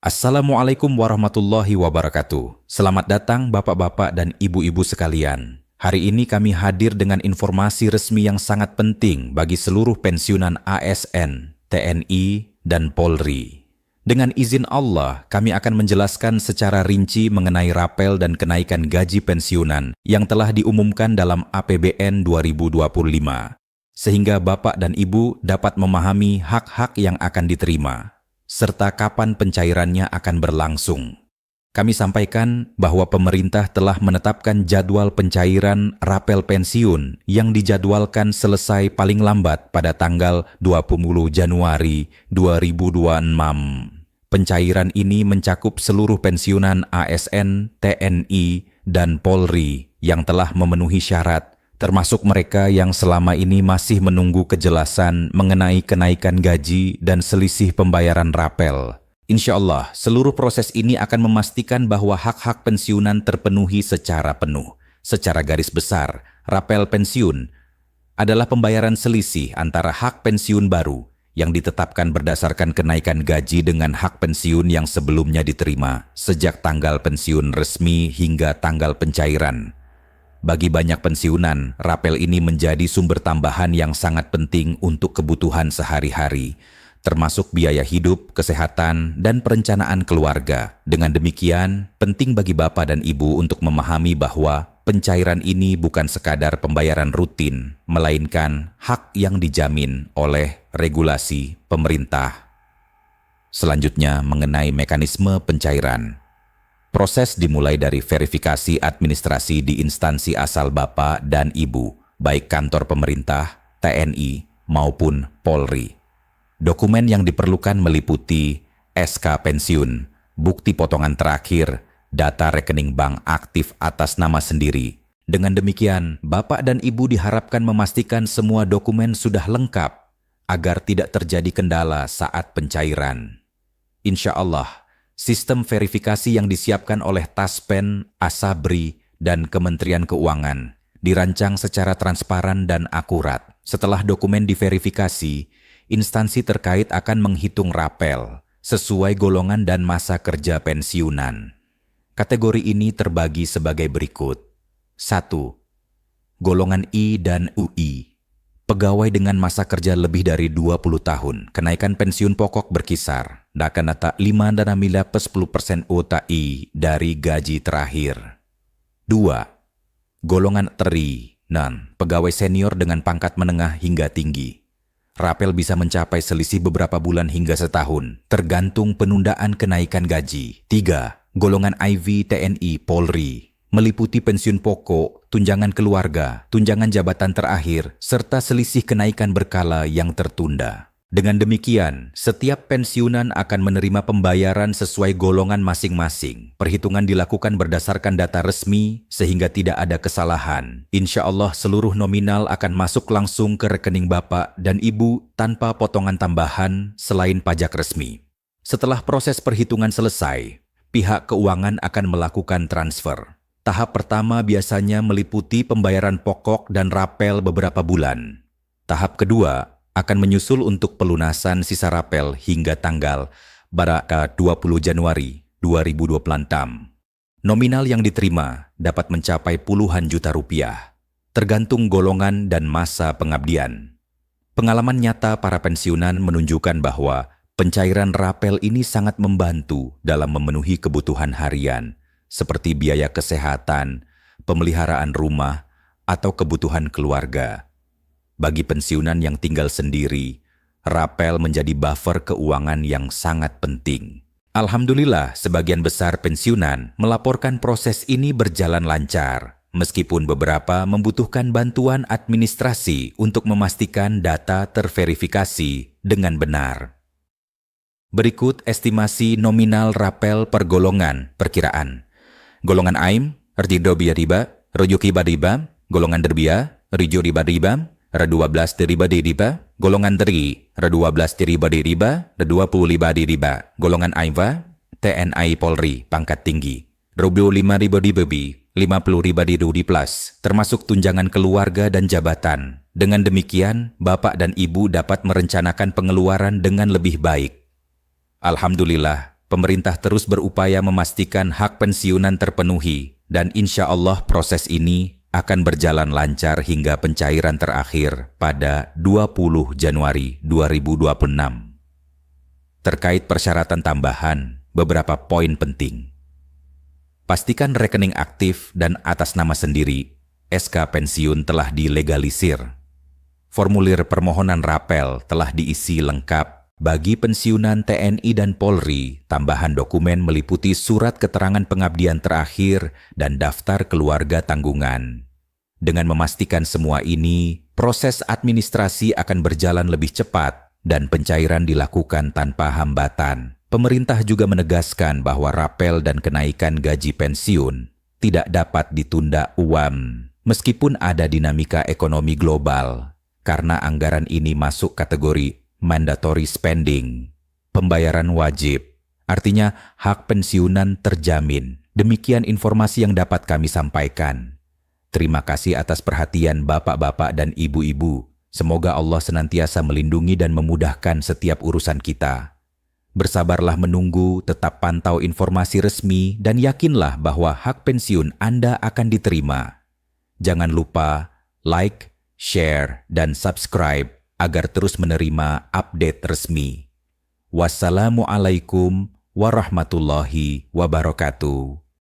Assalamualaikum warahmatullahi wabarakatuh. Selamat datang Bapak-bapak dan Ibu-ibu sekalian. Hari ini kami hadir dengan informasi resmi yang sangat penting bagi seluruh pensiunan ASN, TNI, dan Polri. Dengan izin Allah, kami akan menjelaskan secara rinci mengenai rapel dan kenaikan gaji pensiunan yang telah diumumkan dalam APBN 2025, sehingga Bapak dan Ibu dapat memahami hak-hak yang akan diterima serta kapan pencairannya akan berlangsung. Kami sampaikan bahwa pemerintah telah menetapkan jadwal pencairan rapel pensiun yang dijadwalkan selesai paling lambat pada tanggal 20 Januari 2026. Pencairan ini mencakup seluruh pensiunan ASN, TNI, dan Polri yang telah memenuhi syarat, termasuk mereka yang selama ini masih menunggu kejelasan mengenai kenaikan gaji dan selisih pembayaran rapel. Insya Allah, seluruh proses ini akan memastikan bahwa hak-hak pensiunan terpenuhi secara penuh. Secara garis besar, rapel pensiun adalah pembayaran selisih antara hak pensiun baru yang ditetapkan berdasarkan kenaikan gaji dengan hak pensiun yang sebelumnya diterima sejak tanggal pensiun resmi hingga tanggal pencairan. Bagi banyak pensiunan, rapel ini menjadi sumber tambahan yang sangat penting untuk kebutuhan sehari-hari, termasuk biaya hidup, kesehatan, dan perencanaan keluarga. Dengan demikian, penting bagi Bapak dan Ibu untuk memahami bahwa pencairan ini bukan sekadar pembayaran rutin, melainkan hak yang dijamin oleh regulasi pemerintah. Selanjutnya, mengenai mekanisme pencairan. Proses dimulai dari verifikasi administrasi di instansi asal Bapak dan Ibu, baik kantor pemerintah, TNI, maupun Polri. Dokumen yang diperlukan meliputi SK pensiun, bukti potongan terakhir, data rekening bank aktif atas nama sendiri. Dengan demikian, Bapak dan Ibu diharapkan memastikan semua dokumen sudah lengkap agar tidak terjadi kendala saat pencairan. Insya Allah, sistem verifikasi yang disiapkan oleh Taspen, Asabri, dan Kementerian Keuangan dirancang secara transparan dan akurat. Setelah dokumen diverifikasi, instansi terkait akan menghitung rapel sesuai golongan dan masa kerja pensiunan. Kategori ini terbagi sebagai berikut. 1. Golongan I dan UI. Pegawai dengan masa kerja lebih dari 20 tahun, kenaikan pensiun pokok berkisar dakanata 5 dan amila plus 10% UTI dari gaji terakhir. 2. Golongan teri, pegawai senior dengan pangkat menengah hingga tinggi. Rapel bisa mencapai selisih beberapa bulan hingga setahun, tergantung penundaan kenaikan gaji. 3. Golongan IV TNI Polri. Meliputi pensiun pokok, tunjangan keluarga, tunjangan jabatan terakhir, serta selisih kenaikan berkala yang tertunda. Dengan demikian, setiap pensiunan akan menerima pembayaran sesuai golongan masing-masing. Perhitungan dilakukan berdasarkan data resmi, sehingga tidak ada kesalahan. Insya Allah seluruh nominal akan masuk langsung ke rekening Bapak dan Ibu tanpa potongan tambahan selain pajak resmi. Setelah proses perhitungan selesai, pihak keuangan akan melakukan transfer. Tahap pertama biasanya meliputi pembayaran pokok dan rapel beberapa bulan. Tahap kedua akan menyusul untuk pelunasan sisa rapel hingga tanggal 20 Januari 2026. Nominal yang diterima dapat mencapai puluhan juta rupiah, tergantung golongan dan masa pengabdian. Pengalaman nyata para pensiunan menunjukkan bahwa pencairan rapel ini sangat membantu dalam memenuhi kebutuhan harian, seperti biaya kesehatan, pemeliharaan rumah, atau kebutuhan keluarga. Bagi pensiunan yang tinggal sendiri, rapel menjadi buffer keuangan yang sangat penting. Alhamdulillah, sebagian besar pensiunan melaporkan proses ini berjalan lancar, meskipun beberapa membutuhkan bantuan administrasi untuk memastikan data terverifikasi dengan benar. Berikut estimasi nominal rapel per golongan perkiraan. Golongan AIM, Rjido Biariba, Rujuki Badiba, golongan Derbia, Rijo Riba Riba, R12 Diriba Diriba, golongan Teri, R12 Diriba Diriba, R20 Liba Diriba, golongan AIVA, TNI Polri, pangkat tinggi, R25 Riba Dibebi, 50 Riba Dirudi Plus, termasuk tunjangan keluarga dan jabatan. Dengan demikian, Bapak dan Ibu dapat merencanakan pengeluaran dengan lebih baik. Alhamdulillah, pemerintah terus berupaya memastikan hak pensiunan terpenuhi dan insya Allah proses ini akan berjalan lancar hingga pencairan terakhir pada 20 Januari 2026. Terkait persyaratan tambahan, beberapa poin penting. Pastikan rekening aktif dan atas nama sendiri, SK pensiun telah dilegalisir. Formulir permohonan rapel telah diisi lengkap. Bagi pensiunan TNI dan Polri, tambahan dokumen meliputi surat keterangan pengabdian terakhir dan daftar keluarga tanggungan. Dengan memastikan semua ini, proses administrasi akan berjalan lebih cepat dan pencairan dilakukan tanpa hambatan. Pemerintah juga menegaskan bahwa rapel dan kenaikan gaji pensiun tidak dapat ditunda UAM, meskipun ada dinamika ekonomi global, karena anggaran ini masuk kategori mandatory spending, pembayaran wajib. Artinya hak pensiunan terjamin. Demikian informasi yang dapat kami sampaikan. Terima kasih atas perhatian bapak-bapak dan ibu-ibu. Semoga Allah senantiasa melindungi dan memudahkan setiap urusan kita. Bersabarlah menunggu, tetap pantau informasi resmi, dan yakinlah bahwa hak pensiun Anda akan diterima. Jangan lupa like, share, dan subscribe agar terus menerima update resmi. Wassalamualaikum warahmatullahi wabarakatuh.